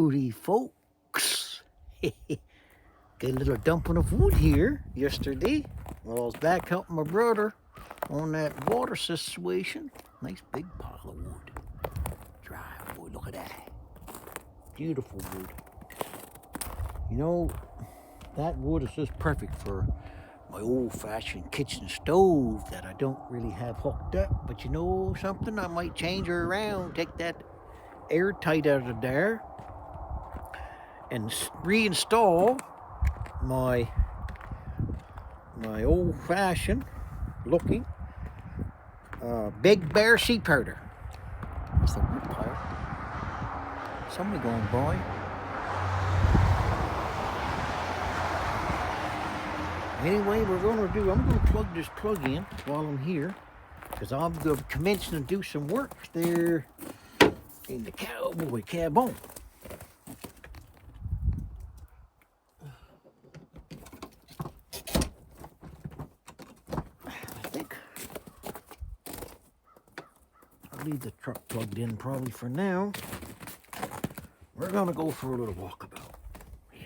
Howdy, folks. Got a little dumping of wood here yesterday while I was back helping my brother on that water situation. Nice big pile of wood. Dry wood, look at that. Beautiful wood. You know, that wood is just perfect for my old-fashioned kitchen stove that I don't really have hooked up. But you know something? I might change her around, take that airtight out of there, and reinstall my old-fashioned looking Big Bear sheep herder. That's the wood pile. Somebody going by. Anyway, I'm going to plug this plug in while I'm here, because I'm going to commence and do some work there in the cowboy cabin. I think I'll leave the truck plugged in probably for now. We're going to go for a little walkabout. Yeah.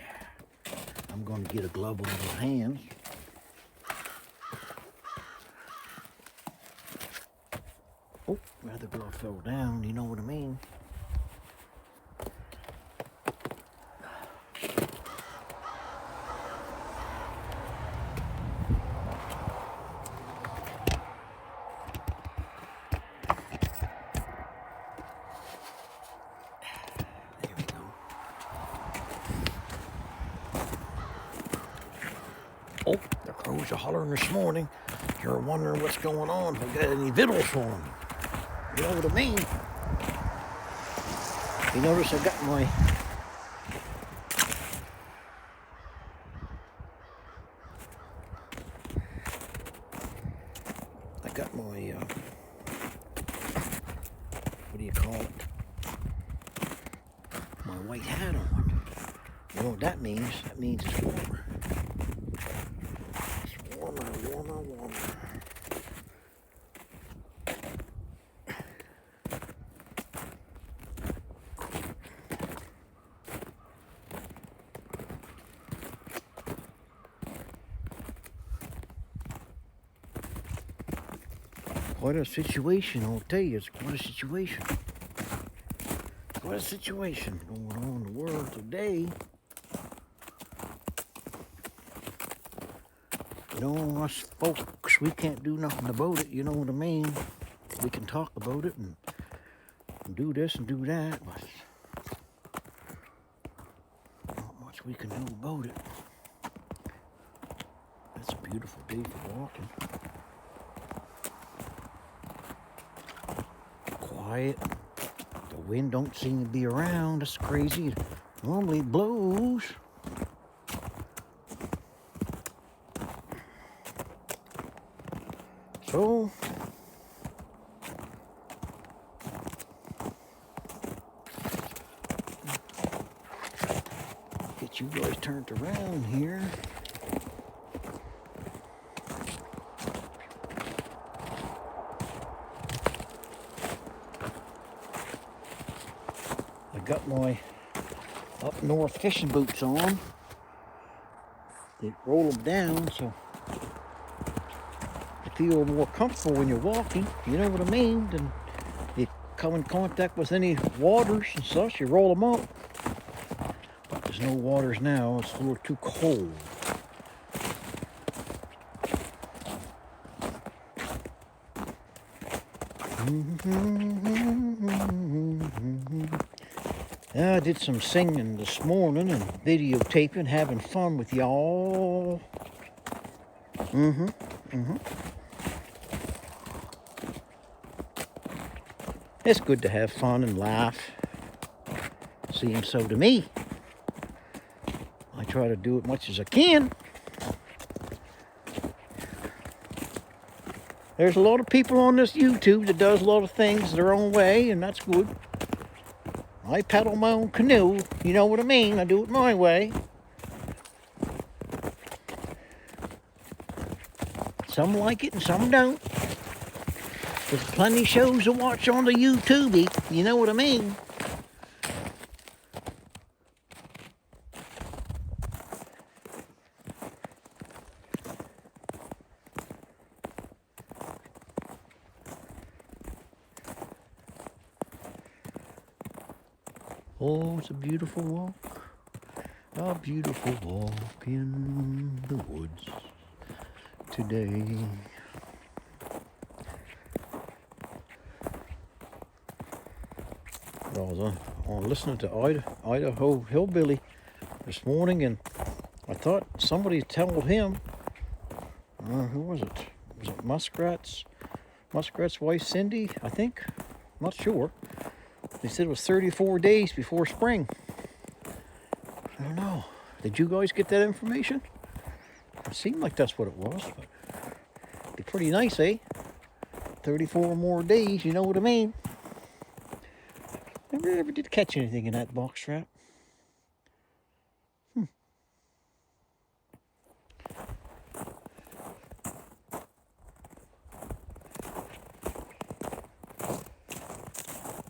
I'm going to get a glove on my hands. Oh, the other glove fell down, you know what I mean. There we go. Oh, the crows are hollering this morning. You're wondering what's going on, if I got any victuals for them. You know what I mean? You notice I got my what do you call it? My white hat on. You know what that means? That means it's warmer. It's warmer, warmer, warmer. Quite a situation, I'll tell you. It's quite a situation. Quite a situation going on in the world today. You know, us folks, we can't do nothing about it, you know what I mean? We can talk about it and do this and do that, but not much we can do about it. It's a beautiful day for walking. Quiet. The wind don't seem to be around. That's crazy. Normally it blows. So get you guys turned around here. I got my up north fishing boots on. They roll them down so you feel more comfortable when you're walking, you know what I mean? Then you come in contact with any waters and such, you roll them up. But there's no waters now, it's a little too cold. I did some singing this morning and videotaping, having fun with y'all. It's good to have fun and laugh. Seems so to me. I try to do it much as I can. There's a lot of people on this YouTube that does a lot of things their own way, and that's good. I paddle my own canoe, you know what I mean? I do it my way. Some like it and some don't. There's plenty of shows to watch on the YouTube, you know what I mean? Oh, it's a beautiful walk. A beautiful walk in the woods today. I was listening to Idaho Hillbilly this morning, and I thought somebody told him, who was it? Was it Muskrat's wife, Cindy, I think? Not sure. They said it was 34 days before spring. I don't know. Did you guys get that information? It seemed like that's what it was, but it'd be pretty nice, eh? 34 more days, you know what I mean? Never ever did catch anything in that box trap.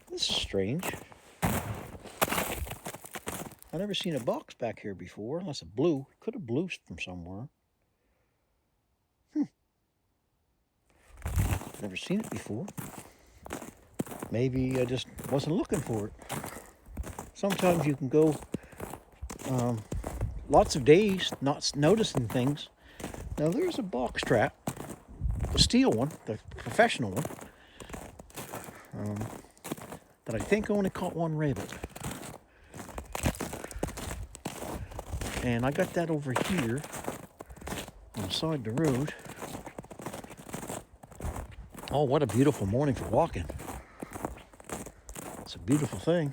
This is strange. I've never seen a box back here before, unless it blew. It could have blew from somewhere. Never seen it before. Maybe I just wasn't looking for it. Sometimes you can go lots of days not noticing things. Now there's a box trap, the steel one, the professional one, that I think only caught one rabbit. And I got that over here on the side of the road. Oh, what a beautiful morning for walking. It's a beautiful thing.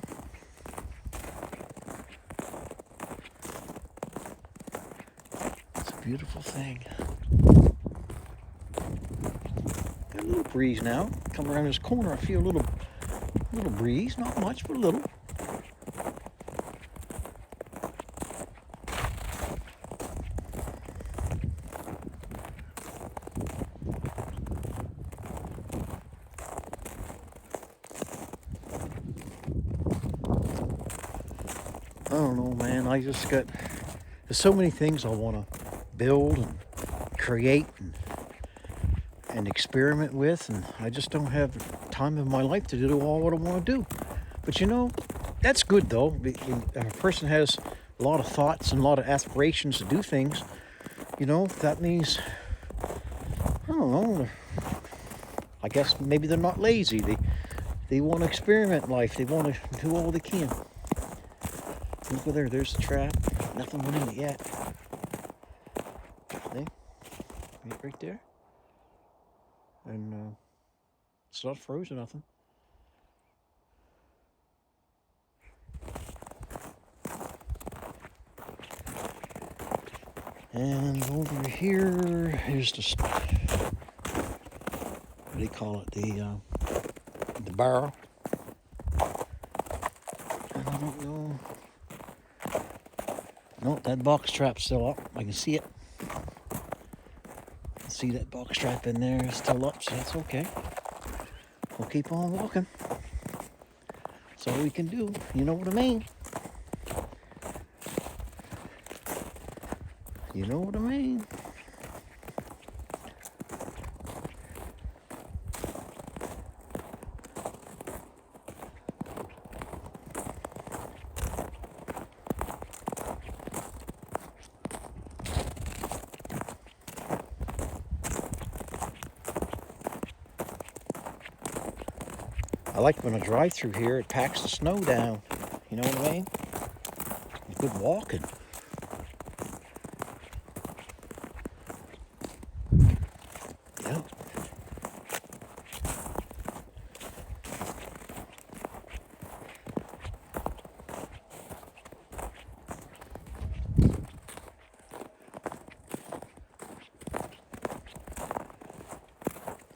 It's a beautiful thing. Got a little breeze now. Come around this corner, I feel a little breeze. Not much, but a little. I don't know, man. I just got, there's so many things I want to build and create and experiment with, and I just don't have the time in my life to do all what I want to do. But you know, that's good though. A person has a lot of thoughts and a lot of aspirations to do things. You know, that means, I don't know, I guess maybe they're not lazy. They want to experiment in life. They want to do all they can. Look there, there's the trap. Nothing went in it yet. See? Right there. And it's not frozen, nothing. And over here is the, what do you call it? The barrel. And I don't know. No, that box trap's still up. I can see it. See that box trap in there is still up, so that's okay. We'll keep on walking. That's all we can do. You know what I mean? You know what I mean? I like when I drive through here, it packs the snow down. You know what I mean? Good walking. Yeah.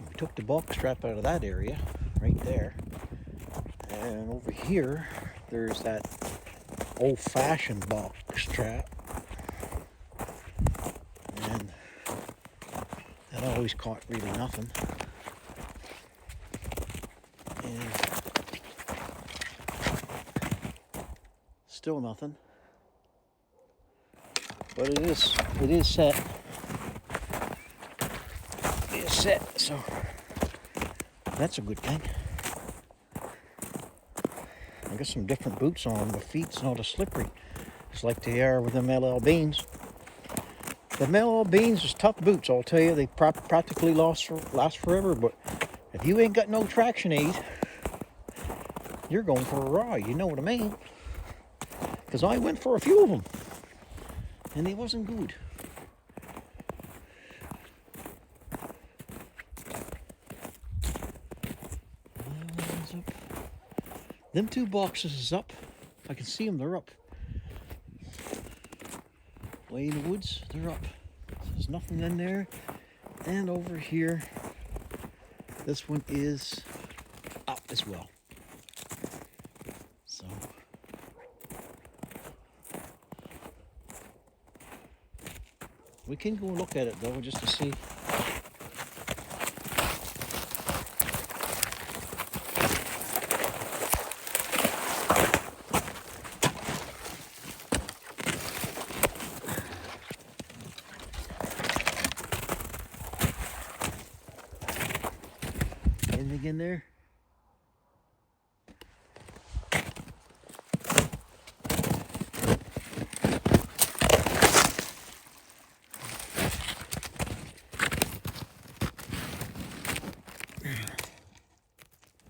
We took the box trap out of that area, right there. And over here, there's that old-fashioned box trap. And that always caught really nothing. And still nothing. But it is set. It is set, so that's a good thing. I got some different boots on. My feet's not as slippery. It's like they are with them LL Beans. The LL Beans is tough boots, I'll tell you. They practically last forever, but if you ain't got no traction aid, you're going for a ride, you know what I mean? Because I went for a few of them, and they wasn't good. Them two boxes is up. I can see them, they're up. Way in the woods, they're up. There's nothing in there. And over here, this one is up as well. So we can go look at it though, just to see. Anything in there?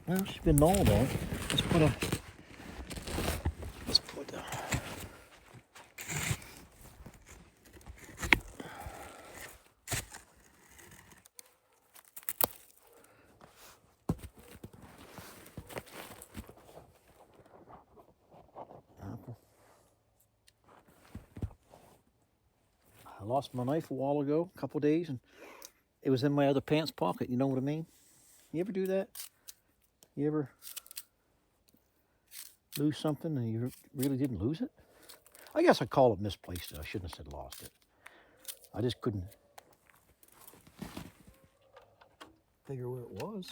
Well, she's been gnawed on. Let's put apple. I lost my knife a while ago, a couple days, and it was in my other pants pocket. You know what I mean? You ever do that? You ever lose something and you really didn't lose it? I guess I call it misplaced. I shouldn't have said lost it. I just couldn't figure where it was.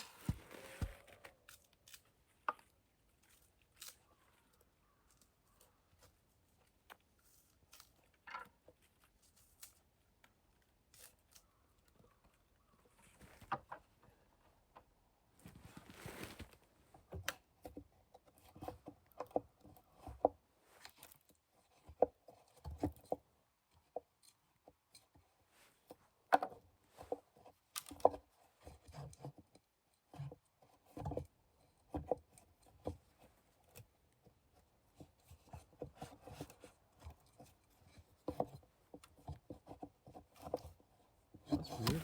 That's weird.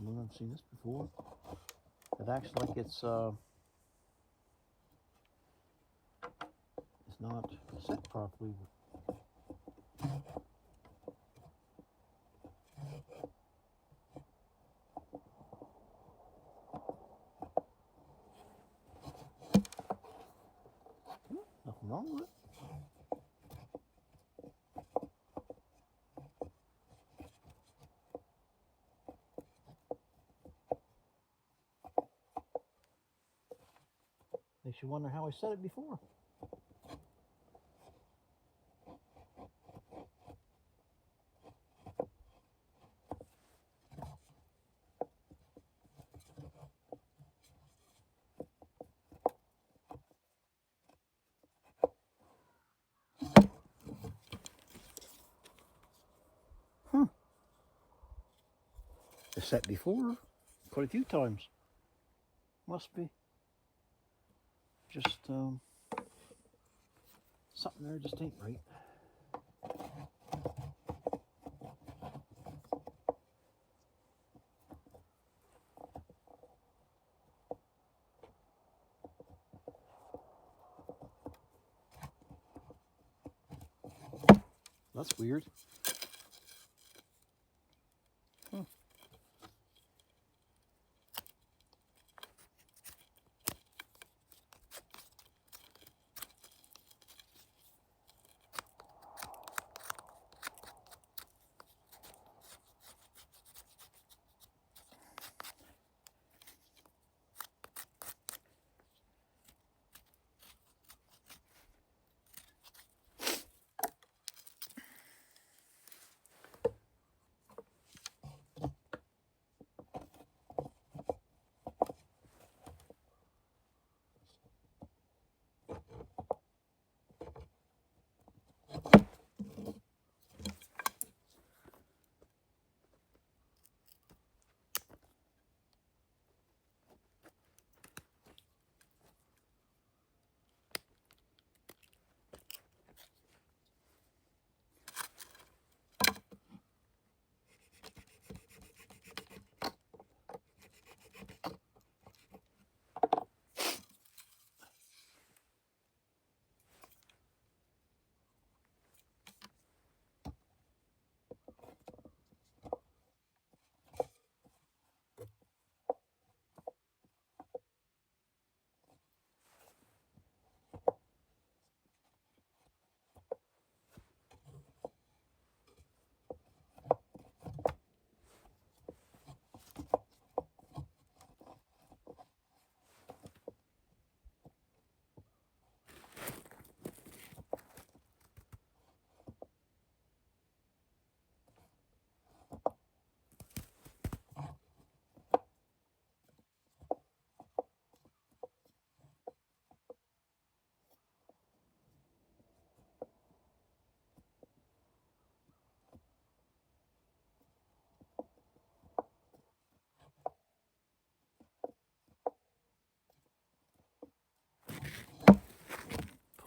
I've never seen this before. It acts like it's not set properly. Nothing wrong with it. Makes you wonder how I said it before. It's set before quite a few times. Must be just something there just ain't right. That's weird.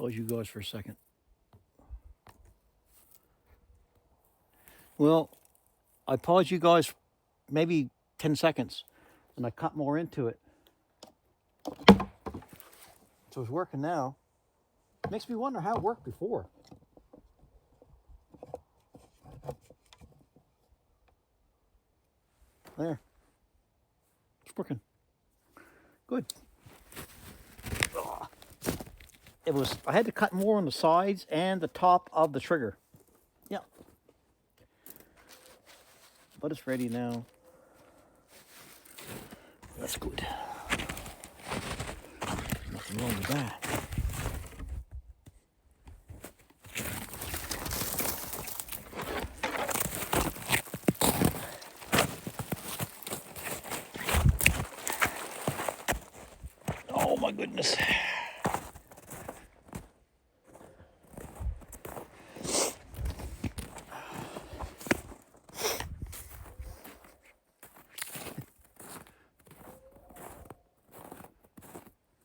Pause you guys for a second. Well, I paused you guys maybe 10 seconds and I cut more into it. So it's working now. Makes me wonder how it worked before. There. It's working. Good. I had to cut more on the sides and the top of the trigger. Yeah. But it's ready now. That's good. Nothing wrong with that. Oh my goodness.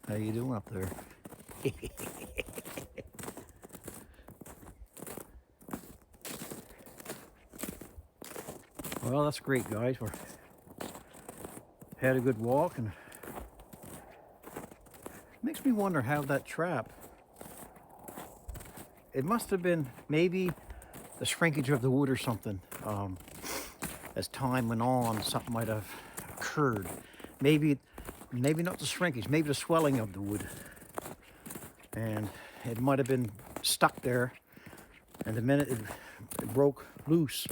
How you doing up there? Well, that's great, guys. We had a good walk, and it makes me wonder how that trap. It must have been maybe the shrinkage of the wood or something. As time went on, something might have occurred. Maybe not the shrinkage, maybe the swelling of the wood. And it might have been stuck there, and the minute it broke loose,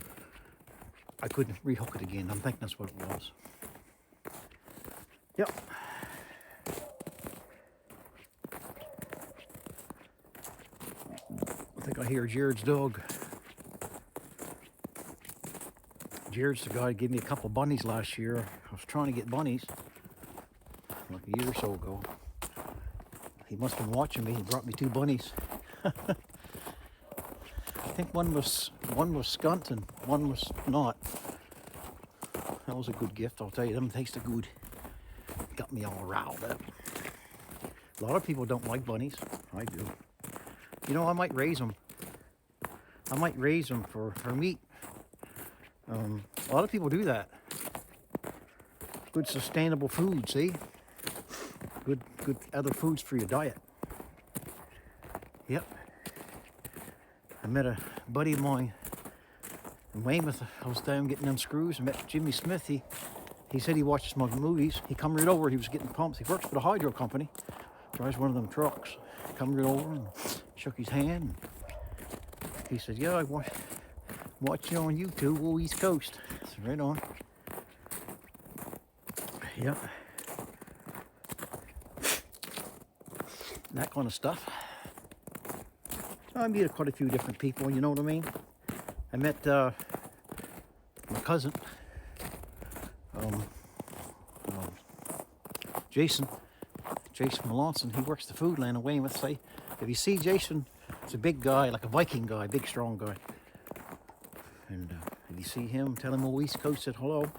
I couldn't rehook it again. I'm thinking that's what it was. Yep. I think I hear Jared's dog. Jared's the guy who gave me a couple bunnies last year. I was trying to get bunnies like a year or so ago. He must have been watching me. He brought me 2 bunnies. I think one was skunt and one was not. That was a good gift, I'll tell you. Them tasted good. Got me all riled up. A lot of people don't like bunnies. I do. You know, I might raise them. I might raise them for meat. A lot of people do that. Good sustainable food, see? Good other foods for your diet. Yep. I met a buddy of mine in Weymouth. I was down getting them screws. I met Jimmy Smith. He said he watches my movies. He come right over. He was getting pumps. He works for the hydro company. Drives one of them trucks. He come right over and shook his hand. He said, "Yeah, I watch you on YouTube, oh, East Coast." I said, "Right on." Yep. That kind of stuff. I meet quite a few different people, you know what I mean? I met my cousin, Jason Melanson. He works the food line in Weymouth. Say, if you see Jason, it's a big guy, like a Viking guy, big strong guy. And if you see him, tell him old East Coast said hello.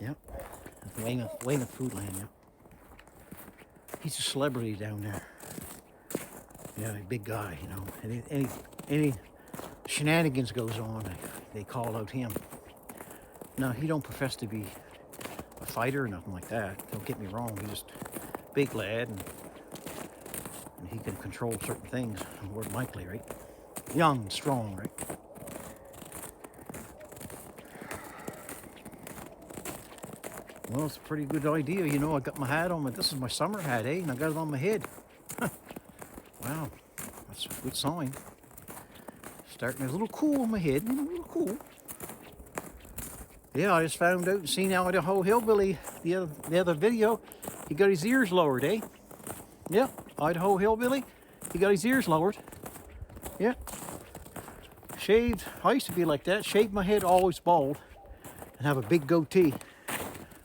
Yep. Weymouth food line, yep. He's a celebrity down there. Yeah, a big guy, you know. Any shenanigans goes on, they call out him. No, he don't profess to be a fighter or nothing like that. Don't get me wrong. He's just a big lad, and he can control certain things. More likely, right? Young and strong, right? Well, it's a pretty good idea. You know, I got my hat on. This is my summer hat, eh? And I got it on my head. Wow, that's a good sign. Starting a little cool on my head, a little cool. Yeah, I just found out and seen Idaho Hillbilly the other video. He got his ears lowered, eh? Yeah, Idaho Hillbilly. He got his ears lowered. Yeah. Shaved. I used to be like that. Shaved my head always bald and have a big goatee.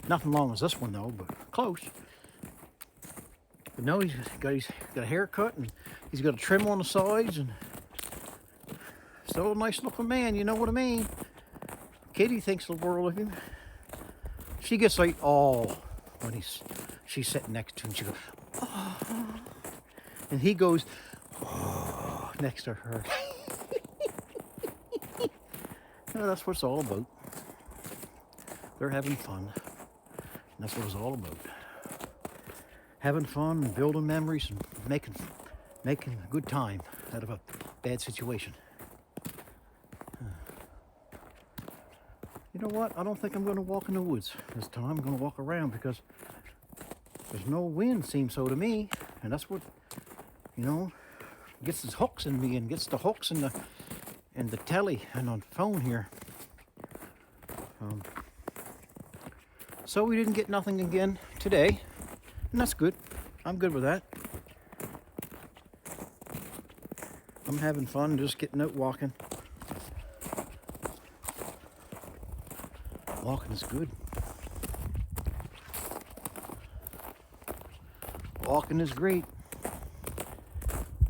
Nothing long as this one though, but close. But no, he's got a haircut and he's got a trim on the sides and still a nice looking man, you know what I mean? Kitty thinks the world of him. She gets like, oh, when she's sitting next to him, she goes, oh. and he goes, oh, next to her. No, that's what it's all about. They're having fun. And that's what it's all about. Having fun and building memories and making a good time out of a bad situation. You know what? I don't think I'm going to walk in the woods this time. I'm going to walk around because there's no wind, seems so to me. And that's what, you know, gets his hooks in me and gets the hooks in the telly and on the phone here. So we didn't get nothing again today, and that's good. I'm good with that. I'm having fun just getting out walking. Walking is good. Walking is great.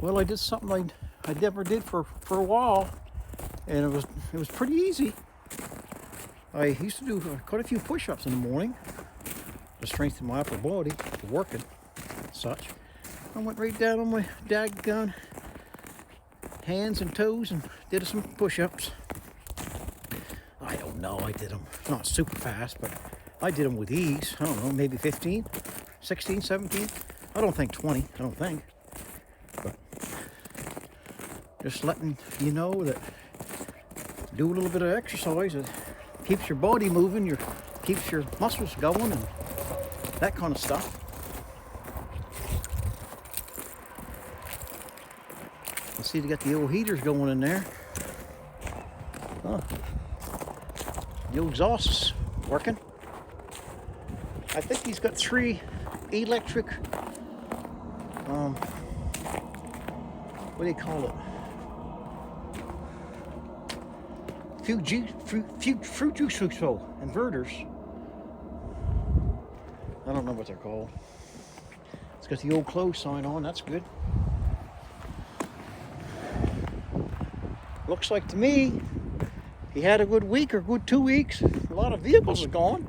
Well, I did something I never did for a while, and it was pretty easy. I used to do quite a few push-ups in the morning to strengthen my upper body for working and such. I went right down on my daggone hands and toes and did some push-ups. I don't know, I did them not super fast, but I did them with ease. I don't know, maybe 15, 16, 17. I don't think 20, I don't think. But just letting you know that do a little bit of exercise. It keeps your body moving, keeps your muscles going and that kind of stuff. I see they got the old heaters going in there. Huh. The old exhaust is working. I think he's got 3 electric, what do you call it? Fruit juice inverters. I don't know what they're called. It's got the old close sign on, that's good. Looks like to me he had a good week or good 2 weeks. A lot of vehicles are gone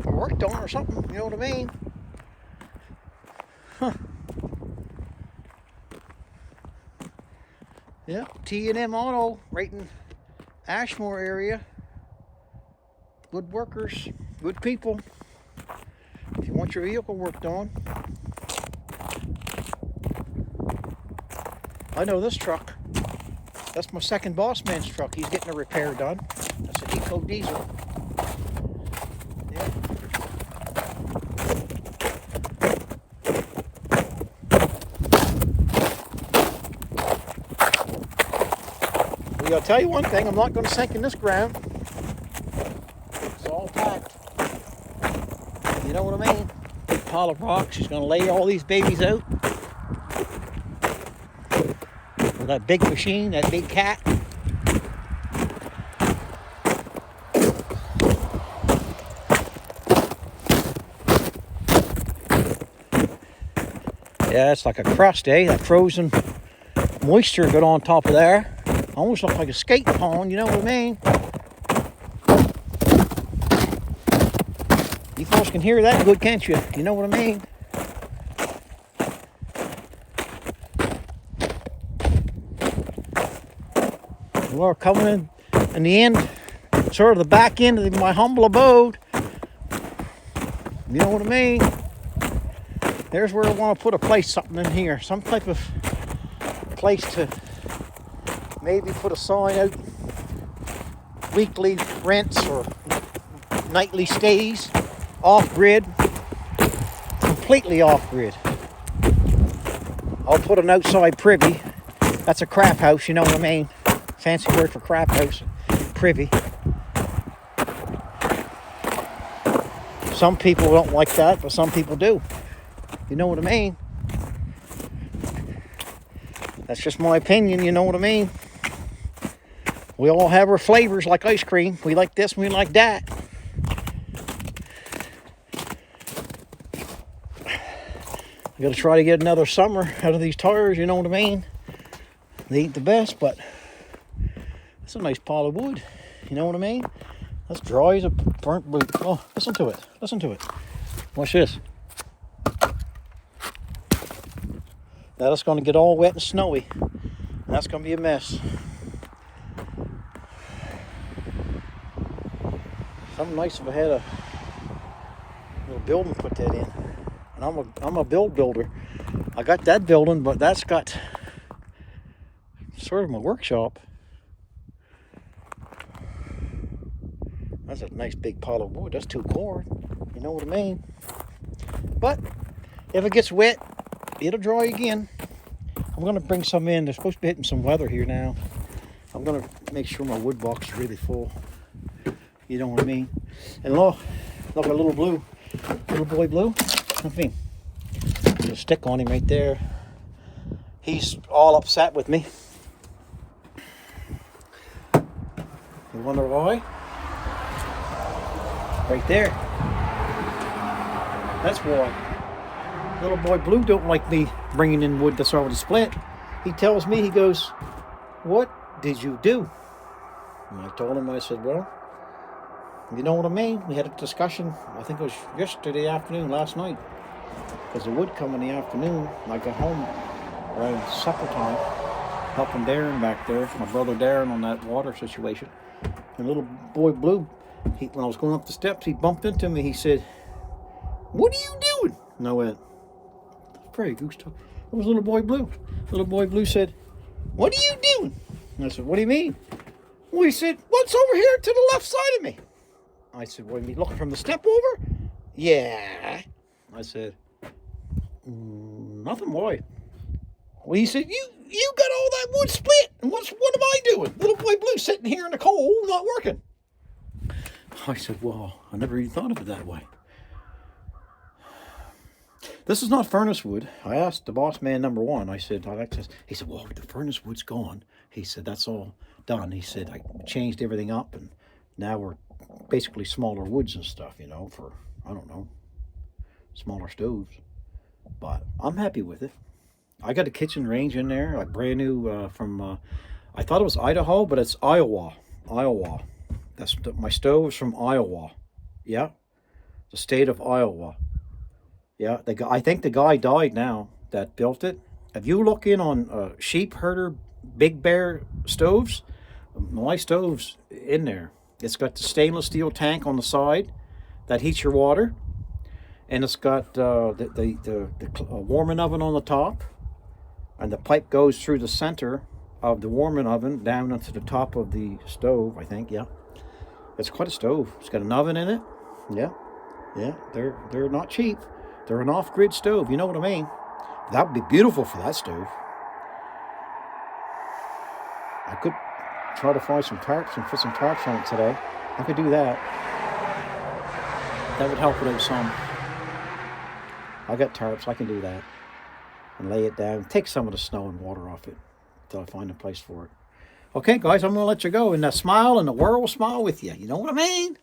or worked on or something, you know what I mean? Huh. Yeah, T&M Auto right in Ashmore area. Good workers, good people. If you want your vehicle worked on. I know this truck. That's my second boss man's truck. He's getting a repair done. That's an Eco Diesel. Yeah. Well, I'll tell you one thing, I'm not going to sink in this ground. It's all packed. You know what I mean? Big pile of rocks. She's going to lay all these babies out. With that big machine, that big cat. Yeah, it's like a crust, eh? That frozen moisture got on top of there. Almost looks like a skate pond, you know what I mean? You folks can hear that good, can't you? You know what I mean? We're coming in the end, sort of the back end of my humble abode. You know what I mean? There's where I want to put something in here. Some type of place to maybe put a sign out. Weekly rents or nightly stays. Off-grid. Completely off-grid. I'll put an outside privy. That's a crap house, you know what I mean? Fancy word for crap house. Privy. Some people don't like that, but some people do. You know what I mean? That's just my opinion, you know what I mean? We all have our flavors like ice cream. We like this, we like that. I gotta try to get another summer out of these tires, you know what I mean? They ain't the best, but it's a nice pile of wood. You know what I mean? That's dry as a burnt boot. Oh, listen to it. Listen to it. Watch this. That is going to get all wet and snowy. That's going to be a mess. Something nice if I had a little building to put that in. And I'm a builder. I got that building, but that's got sort of my workshop. That's a nice big pile of wood. That's too cold. You know what I mean? But if it gets wet, it'll dry again. I'm going to bring some in. They're supposed to be hitting some weather here now. I'm going to make sure my wood box is really full. You know what I mean? And look a little blue. Little boy blue. Look at him. There's a stick on him right there. He's all upset with me. You wonder why? Right there. That's why. Little boy blue don't like me bringing in wood that's already split. He tells me, he goes, "What did you do?" And I told him, I said, "Well, you know what I mean? We had a discussion, I think it was yesterday afternoon, last night. Because the wood come in the afternoon. I got home around supper time, helping Darren back there, my brother Darren, on that water situation. And little boy blue, when I was going up the steps, he bumped into me. He said, "What are you doing?" And I went, "Prairie goose." It was little boy blue. Little boy blue said, "What are you doing?" And I said, "What do you mean?" Well, he said, "What's over here to the left side of me?" I said, "What do you mean, looking from the step over?" "Yeah." I said, "Nothing, boy." Well, he said, you got all that wood split, and what am I doing? Little boy blue sitting here in the cold, not working. I said, "Well, I never even thought of it that way." This is not furnace wood. I asked the boss man number one. I said, "I like this." He said, "Well, the furnace wood's gone." He said, "That's all done." He said, "I changed everything up, and now we're basically smaller woods and stuff, you know, for, I don't know, smaller stoves." But I'm happy with it. I got a kitchen range in there, like brand new from, I thought it was Idaho, but it's Iowa. My stove is from Iowa. Yeah, the state of Iowa. Yeah, I think the guy died now that built it. If you look in on Sheep Herder Big Bear stoves, my stove's in there. It's got the stainless steel tank on the side that heats your water, and it's got the warming oven on the top, and the pipe goes through the center of the warming oven down into the top of the stove, I think. Yeah, it's quite a stove. It's got an oven in it. Yeah, they're not cheap. They're an off-grid stove, you know what I mean? That would be beautiful for that stove. I could try to find some tarps and put some tarps on it today. I could do that. That would help it out some. I got tarps, I can do that. And lay it down, take some of the snow and water off it until I find a place for it. Okay, guys, I'm going to let you go. And smile, and the world will smile with you. You know what I mean?